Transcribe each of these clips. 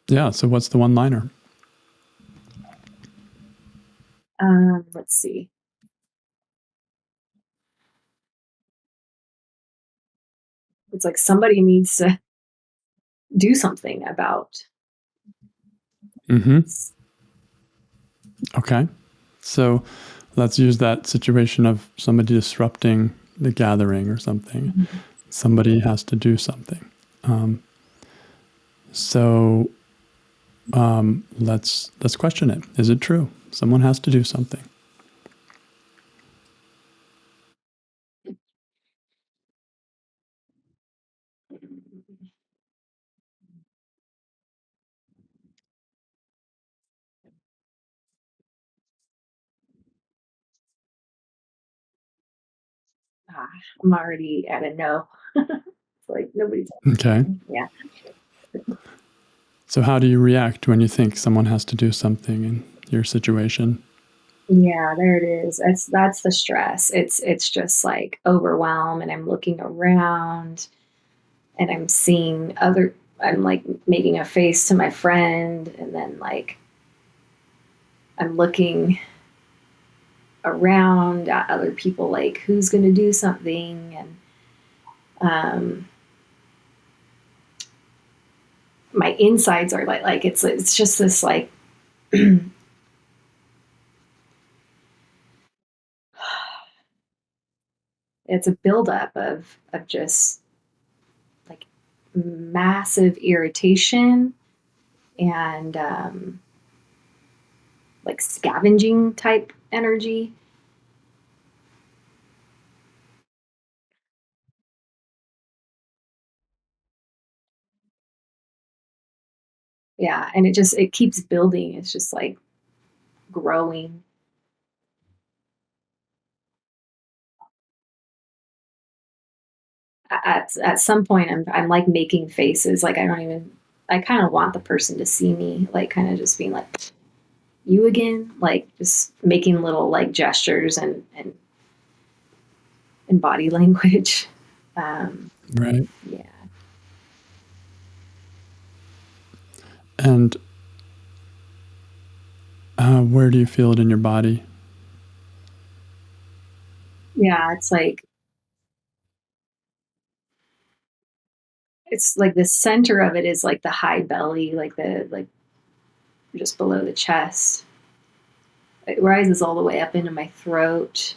Yeah. So what's the one-liner? Let's see. It's like somebody needs to do something about Mm-hmm. this. Okay. So let's use that situation of somebody disrupting the gathering or something. Mhm. Somebody has to do something. Um, so let's question it. Is it true? Someone has to do something. Ah, I'm already at a no. It's like nobody's. Okay. Yeah. So how do you react when you think someone has to do something in your situation? Yeah, there it is. That's the stress. It's just like overwhelm, and I'm looking around and I'm seeing other, I'm like making a face to my friend, and then like I'm looking around at other people like who's going to do something, and um my insides are like it's just this like it's a buildup of just like massive irritation and like scavenging type energy. Yeah, and it keeps building. It's just like growing. At some point, I'm like making faces. Like I don't even. I kind of want the person to see me. Like kind of just being like, "You again?" Like just making little like gestures and body language. Um, Right. yeah, And where do you feel it in your body? yeah. It's like the center of it is like the high belly, like the like just below the chest. It rises all the way up into my throat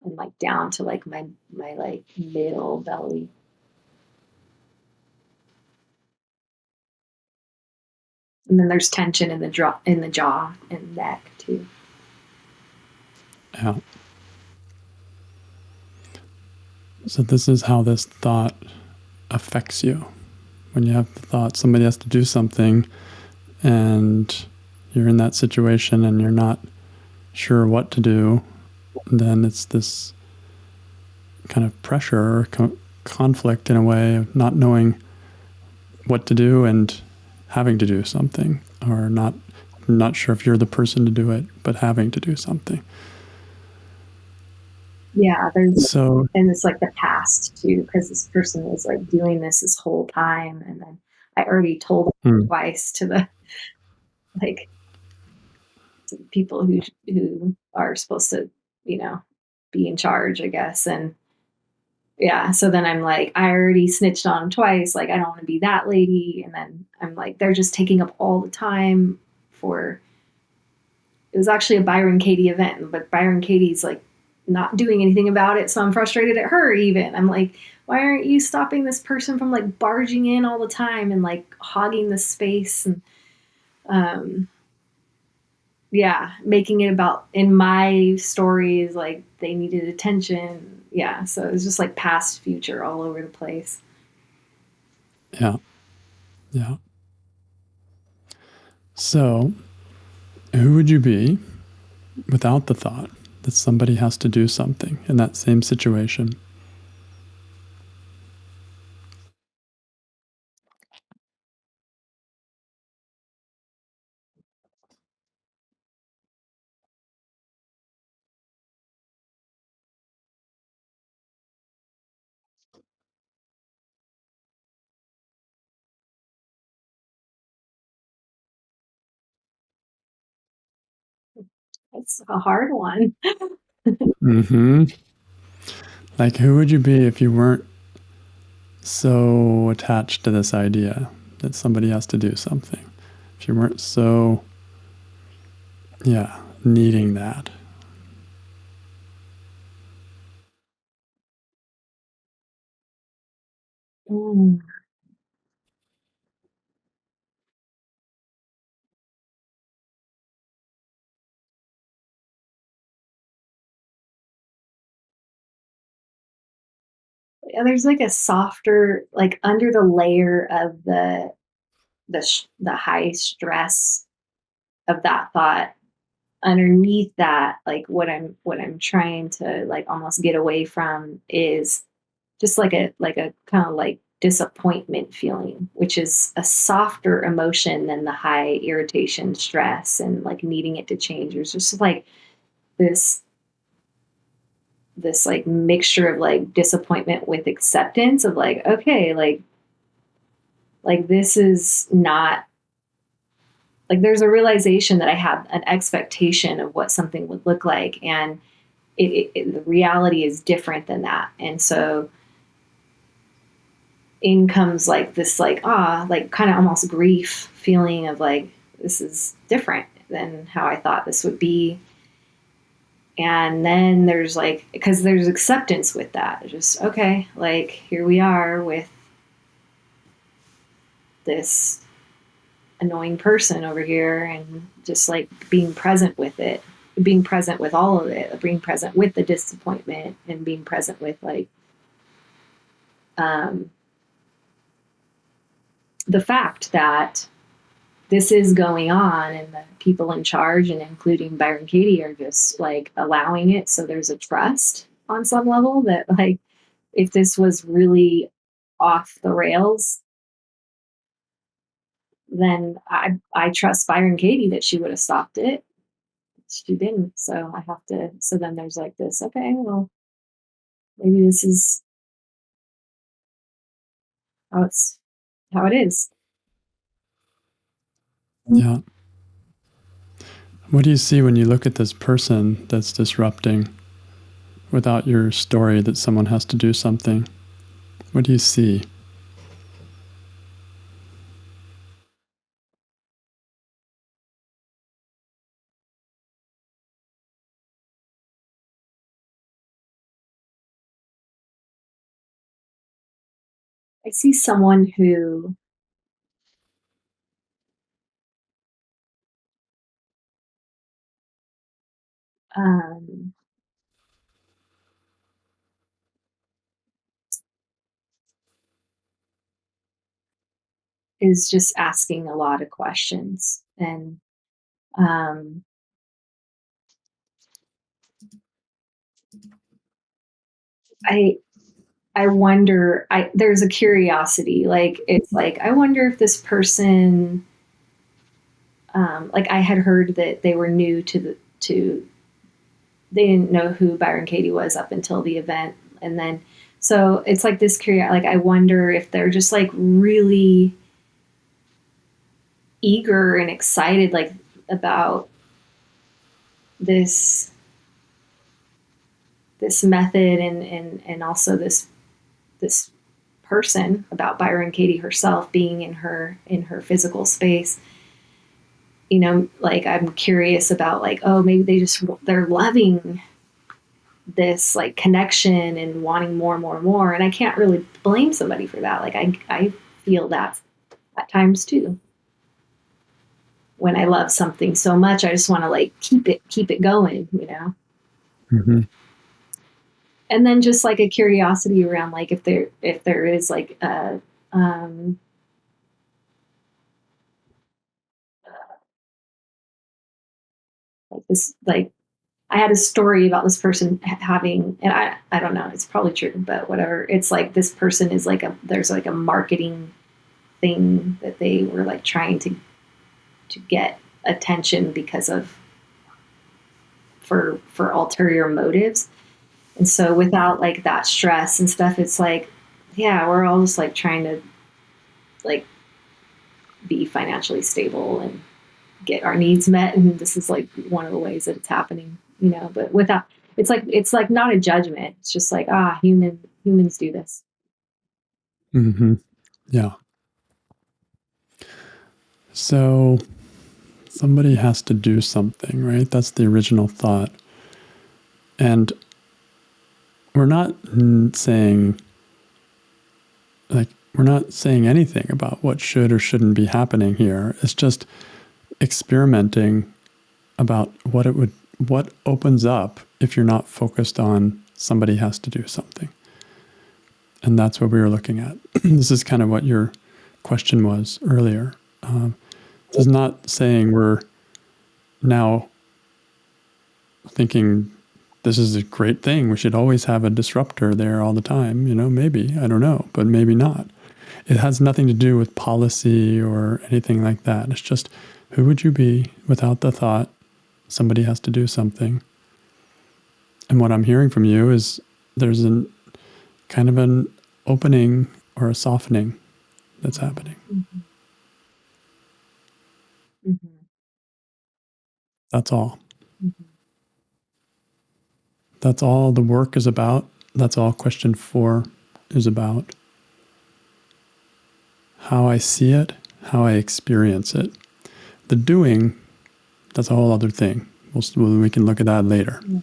and like down to like my like middle belly. And then there's tension in the jaw and neck too. Yeah. So this is how this thought affects you. When you have the thought somebody has to do something and you're in that situation and you're not sure what to do, then it's this kind of pressure or conflict in a way of not knowing what to do and having to do something, or not sure if you're the person to do it, but having to do something. Yeah, there's So, and it's like the past too, because this person was like doing this whole time, and then I already told them hmm, twice to the like to the people who are supposed to, you know, be in charge, I guess. And yeah, so then I'm like, I already snitched on them twice. Like, I don't want to be that lady. And then I'm like, they're just taking up all the time for. It was actually a Byron Katie event, but Byron Katie's like not doing anything about it. So I'm frustrated at her even. I'm like, why aren't you stopping this person from like barging in all the time and like hogging the space and um yeah, making it about in my stories like they needed attention. Yeah, so it was just like past, future all over the place. yeah, yeah. So, who would you be without the thought that somebody has to do something in that same situation? It's a hard one. Mm-hmm. Like, who would you be if you weren't so attached to this idea that somebody has to do something? If you weren't so, needing that. Mm. Yeah, there's like a softer, like under the layer of the high stress of that thought, underneath that, like what I'm trying to like almost get away from is just like a kind of like disappointment feeling, which is a softer emotion than the high irritation, stress, and like needing it to change. There's just like this this like mixture of like disappointment with acceptance of like, okay, like this is not, like there's a realization that I have an expectation of what something would look like, and the reality is different than that. And so in comes like this like kind of almost grief feeling of like, this is different than how I thought this would be. And then there's like, because there's acceptance with that, just okay, like here we are with this annoying person over here, and just like being present with it, being present with all of it, being present with the disappointment, and being present with like um, the fact that this is going on, and the people in charge, and including Byron Katie, are just like allowing it. So there's a trust on some level that like if this was really off the rails, then I trust Byron Katie that she would have stopped it. She didn't. So I have to, so then there's like this, okay, well, maybe this is how it is. Yeah. What do you see when you look at this person that's disrupting without your story that someone has to do something? What do you see? I see someone who um, is just asking a lot of questions. And um, I I wonder, there's a curiosity, like it's like I wonder if this person, like I had heard that they were new to they didn't know who Byron Katie was up until the event, and then so it's like this curiosity, like I wonder if they're just like really eager and excited like about this this method, and also this person, about Byron Katie herself being in her physical space. You know, like I'm curious about like, oh, maybe they're loving this like connection and wanting more and more and more. And I can't really blame somebody for that. Like I feel that at times too. When I love something so much, I just want to like keep it going, you know. Mm-hmm. And then just like a curiosity around like if there is like a like this, like I had a story about this person having, and I don't know, it's probably true, but whatever. It's like this person is like there's like a marketing thing that they were like trying to get attention because of, for ulterior motives. And so without like that stress and stuff, it's like, yeah, we're all just like trying to like be financially stable, and get our needs met, and this is like one of the ways that it's happening, you know, but without, it's like not a judgment. It's just like, humans do this. Mm-hmm. Yeah. So somebody has to do something, right? That's the original thought. And we're not saying, like, we're not saying anything about what should or shouldn't be happening here. It's just experimenting about what opens up if you're not focused on somebody has to do something. And that's what we were looking at. This is kind of what your question was earlier. This is not saying we're now thinking this is a great thing. We should always have a disruptor there all the time. You know, maybe, I don't know, but maybe not. It has nothing to do with policy or anything like that. It's just, who would you be without the thought somebody has to do something? And what I'm hearing from you is there's an kind of an opening or a softening that's happening. Mm-hmm. Mm-hmm. That's all. Mm-hmm. That's all the work is about. That's all question 4 is about. How I see it, how I experience it. The doing, that's a whole other thing. We can look at that later. Mm-hmm.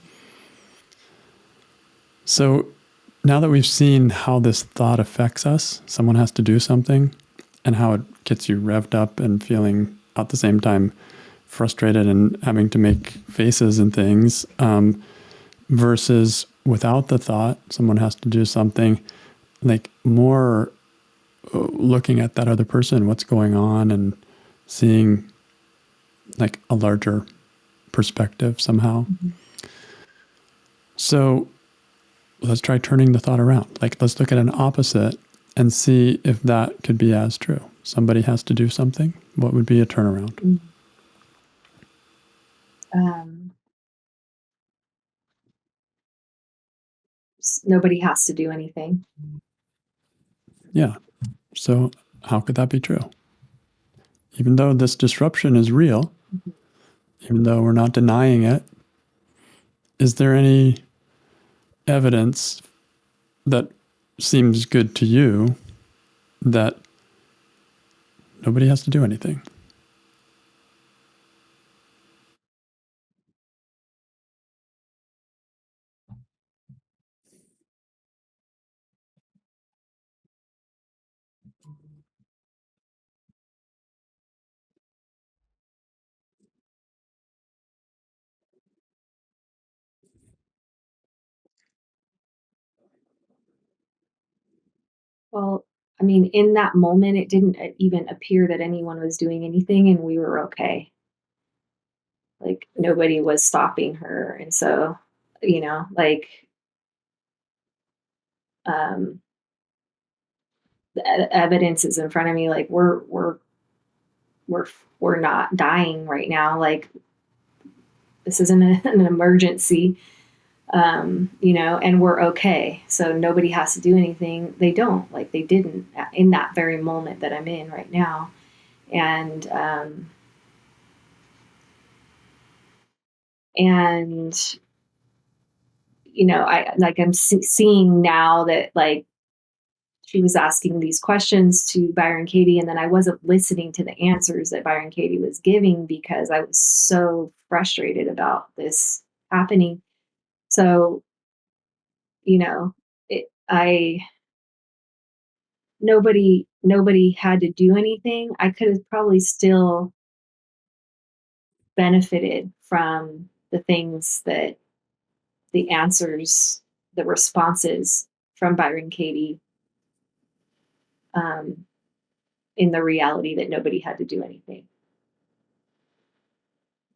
So now that we've seen how this thought affects us, someone has to do something, and how it gets you revved up and feeling at the same time frustrated and having to make faces and things, versus without the thought, someone has to do something, like more looking at that other person, what's going on, and seeing like a larger perspective somehow. Mm-hmm. So let's try turning the thought around. Like, let's look at an opposite and see if that could be as true. Somebody has to do something. What would be a turnaround? Mm-hmm. Nobody has to do anything. Yeah. So how could that be true? Even though this disruption is real, Mm-hmm. even though we're not denying it, is there any evidence that seems good to you that nobody has to do anything? Well, I mean, in that moment, it didn't even appear that anyone was doing anything, and we were okay. Like, nobody was stopping her. And so, you know, like, um, the evidence is in front of me. Like, we're, we're not dying right now. Like, this isn't an emergency, you know, and we're okay. So nobody has to do anything. They don't, like, they didn't in that very moment that I'm in right now. And you know, I'm seeing now that, like, she was asking these questions to Byron Katie, and then I wasn't listening to the answers that Byron Katie was giving because I was so frustrated about this happening. So, you know, I nobody had to do anything. I could have probably still benefited from the things that the answers, the responses from Byron Katie, um, in the reality that nobody had to do anything.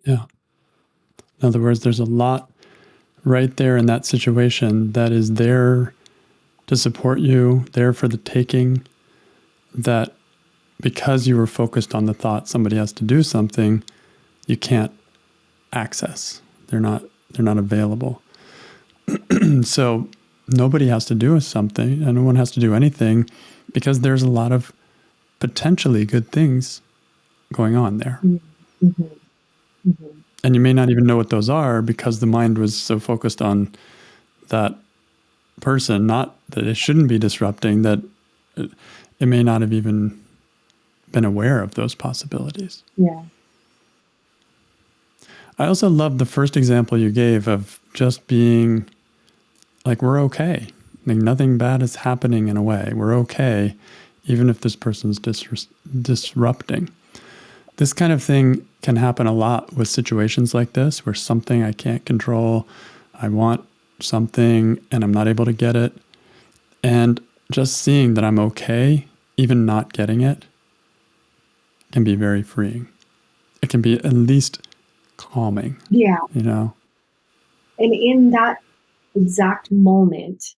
Yeah. In other words, there's a lot right there in that situation that is there to support you, there for the taking, that because you were focused on the thought somebody has to do something, you can't access. They're not available. So nobody has to do something, and no one has to do anything, because there's a lot of potentially good things going on there. Mm. Mm-hmm. Mm-hmm. And you may not even know what those are because the mind was so focused on that person, not that it shouldn't be disrupting, that it may not have even been aware of those possibilities. Yeah. I also love the first example you gave of just being like, we're okay. Like nothing bad is happening in a way. We're okay, even if this person's disrupting. This kind of thing can happen a lot with situations like this, where something I can't control, I want something and I'm not able to get it. And just seeing that I'm okay, even not getting it, can be very freeing. It can be at least calming, Yeah. you know? And in that exact moment,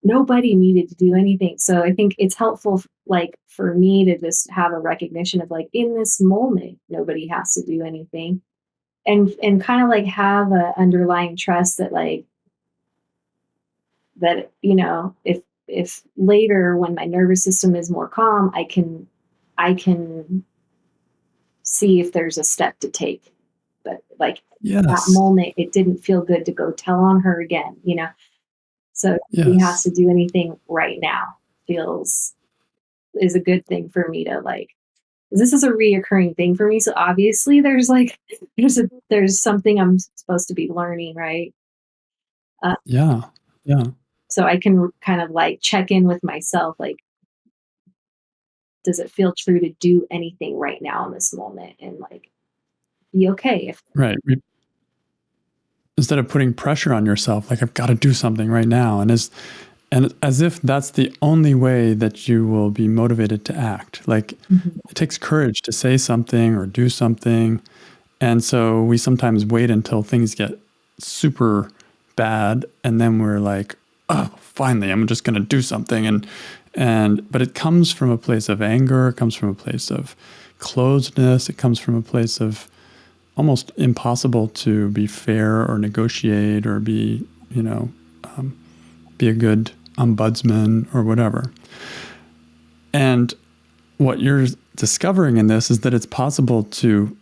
nobody needed to do anything. So I think it's helpful, like for me to just have a recognition of like, in this moment, nobody has to do anything. And kind of like have a underlying trust that like, that, if later when my nervous system is more calm, I can see if there's a step to take. But like that Yes. moment, it didn't feel good to go tell on her again. So he has Yes. to do anything right now feels is a good thing for me to like. This is a reoccurring thing for me. So obviously there's like there's something I'm supposed to be learning, right? Uh, Yeah. Yeah. so I can kind of like check in with myself, like, does it feel true to do anything right now in this moment and like be okay if Right. Instead of putting pressure on yourself, like I've got to do something right now. And as if that's the only way that you will be motivated to act. Like Mhm. it takes courage to say something or do something. And so we sometimes wait until things get super bad and then we're like, oh, finally, I'm just going to do something. But it comes from a place of anger. It comes from a place of closedness. It comes from a place of almost impossible to be fair or negotiate or be, be a good ombudsman or whatever. And what you're discovering in this is that it's possible to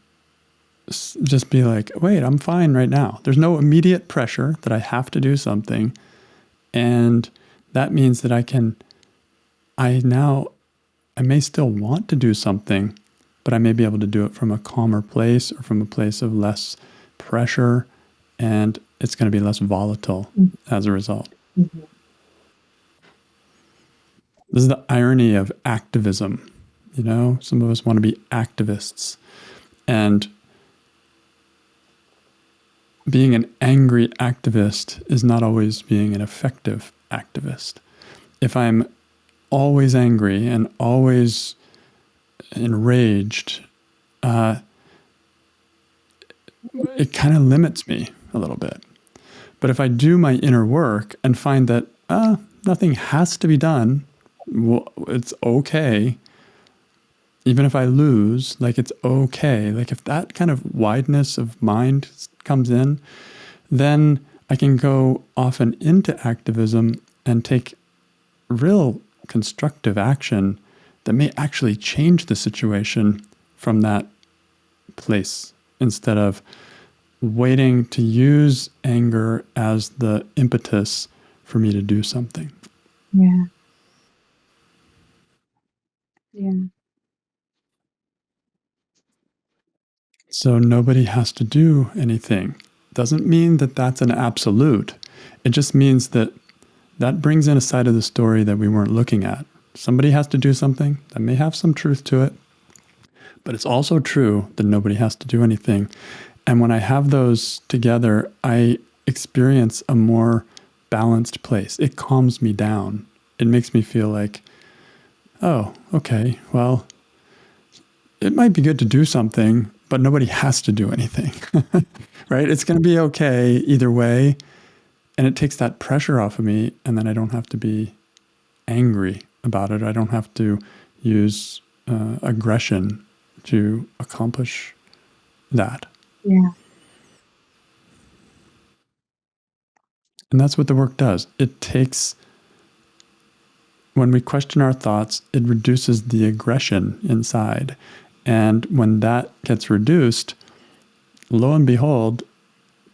just be like, wait, I'm fine right now. There's no immediate pressure that I have to do something. And that means that I may still want to do something, but I may be able to do it from a calmer place or from a place of less pressure. And it's going to be less volatile as a result. Mm-hmm. This is the irony of activism. Some of us want to be activists. And being an angry activist is not always being an effective activist. If I'm always angry and always enraged, it kind of limits me a little bit. But if I do my inner work and find that nothing has to be done, well, it's okay. Even if I lose, like it's okay. Like if that kind of wideness of mind comes in, then I can go often into activism and take real constructive action that may actually change the situation from that place instead of waiting to use anger as the impetus for me to do something. Yeah. Yeah. So nobody has to do anything. Doesn't mean that that's an absolute. It just means that brings in a side of the story that we weren't looking at. Somebody has to do something that may have some truth to it, but it's also true that nobody has to do anything. And when I have those together, I experience a more balanced place. It calms me down. It makes me feel like, oh, okay, well, it might be good to do something, but nobody has to do anything, right? It's going to be okay either way. And it takes that pressure off of me. And then I don't have to be angry about it. I don't have to use aggression to accomplish that. Yeah. And that's what the work does. It takes, when we question our thoughts, it reduces the aggression inside. And when that gets reduced, lo and behold,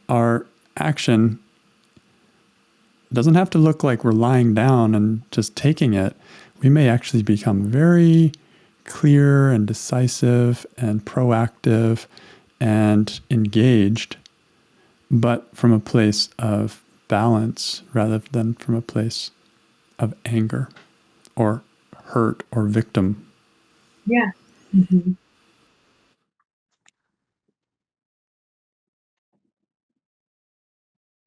our action doesn't have to look like we're lying down and just taking it. We may actually become very clear and decisive and proactive and engaged, but from a place of balance rather than from a place of anger or hurt or victim. Yeah. Mm-hmm.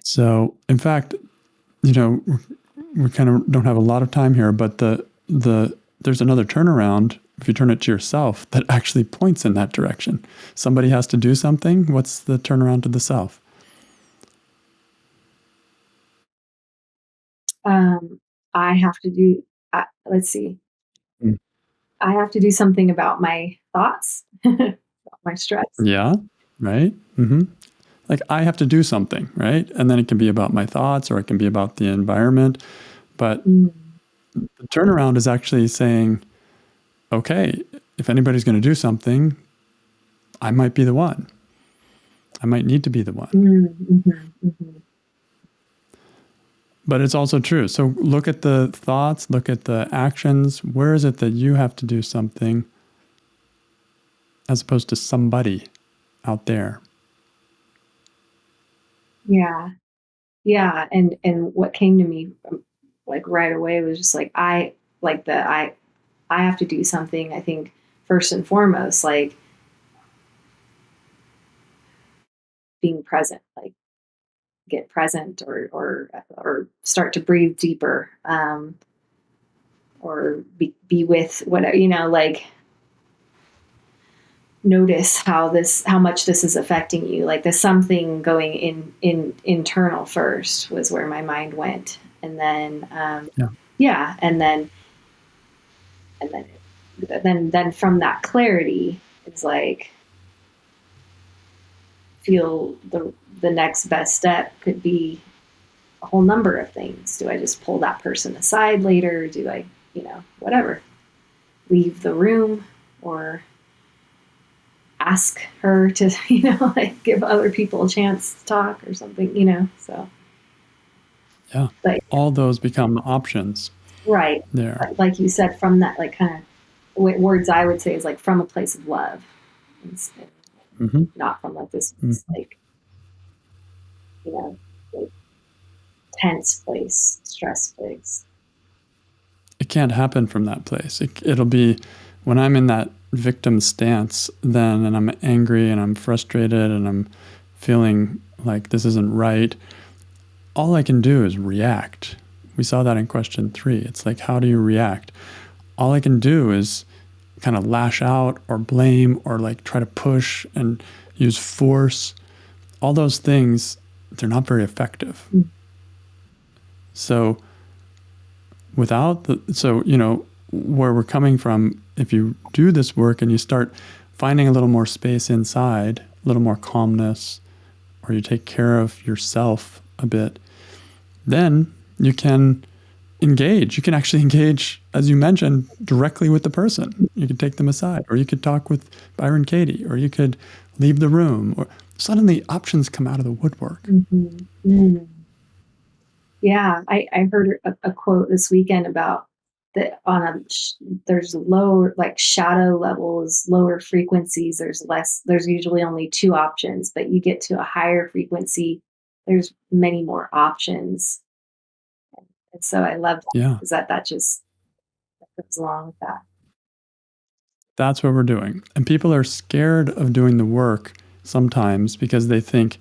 So, in fact, we kind of don't have a lot of time here, but there's another turnaround if you turn it to yourself that actually points in that direction. Somebody has to do something. What's the turnaround to the self? I have to do, let's see. Mm. I have to do something about my thoughts, about my stress. Yeah, right? Mm-hmm. Like I have to do something, right? And then it can be about my thoughts or it can be about the environment. But the turnaround is actually saying, okay, if anybody's going to do something, I might be the one. I might need to be the one. Mm-hmm. Mm-hmm. But it's also true. So look at the thoughts, look at the actions. Where is it that you have to do something as opposed to somebody out there? Yeah. Yeah. And what came to me like right away was just like, I have to do something. I think first and foremost, like being present, like get present or start to breathe deeper, or be with whatever, like notice how much this is affecting you. Like there's something going in internal first was where my mind went. And then, yeah. And then from that clarity, it's like, feel the next best step could be a whole number of things. Do I just pull that person aside later? Do I, whatever, leave the room or ask her to, like give other people a chance to talk or something, so. Yeah. But all those become options. Right. There. Like you said, from that, like kind of words I would say is like from a place of love. And not from like this, like, like tense place, stress place. It can't happen from that place. It'll be when I'm in that victim stance then, and I'm angry and I'm frustrated and I'm feeling like this isn't right. All I can do is react. We saw that in question 3. It's like, how do you react? All I can do is kind of lash out or blame or like try to push and use force. All those things, they're not very effective. So where we're coming from, if you do this work and you start finding a little more space inside, a little more calmness, or you take care of yourself a bit, then you can engage. You can actually engage, as you mentioned, directly with the person. You could take them aside, or you could talk with Byron Katie, or you could leave the room, or suddenly options come out of the woodwork. Mm-hmm. Mm. Yeah, I heard a quote this weekend about that there's lower, like shadow levels, lower frequencies. There's usually only 2 options, but you get to a higher frequency, there's many more options. And so I love that, because that goes along with that. That's what we're doing. And people are scared of doing the work sometimes because they think,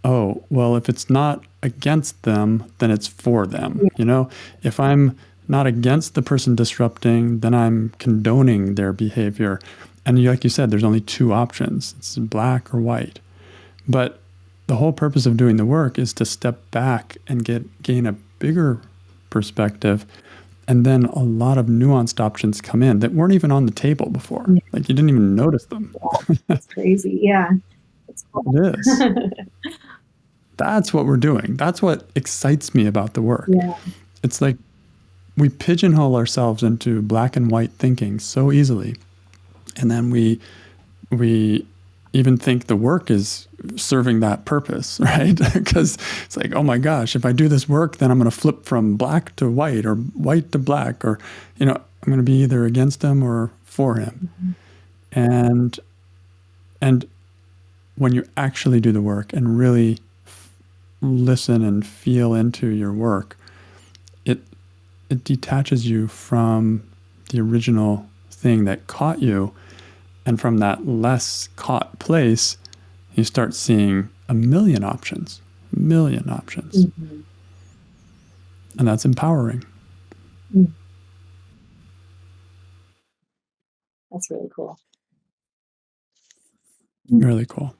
oh, well, if it's not against them, then it's for them. Yeah. If I'm not against the person disrupting, then I'm condoning their behavior. And like you said, there's only 2 options. It's black or white. But the whole purpose of doing the work is to step back and gain a bigger perspective. And then a lot of nuanced options come in that weren't even on the table before. Yeah. Like you didn't even notice them. Yeah, that's crazy. Yeah. It's cool. It is. That's what we're doing. That's what excites me about the work. Yeah. It's like we pigeonhole ourselves into black and white thinking so easily. And then we even think the work is serving that purpose, right? Because it's like, oh my gosh, if I do this work, then I'm going to flip from black to white or white to black, or, I'm going to be either against him or for him. And when you actually do the work and really listen and feel into your work, it detaches you from the original thing that caught you. And from that less caught place, you start seeing a million options. Mm-hmm. And that's empowering. That's really cool. Really cool.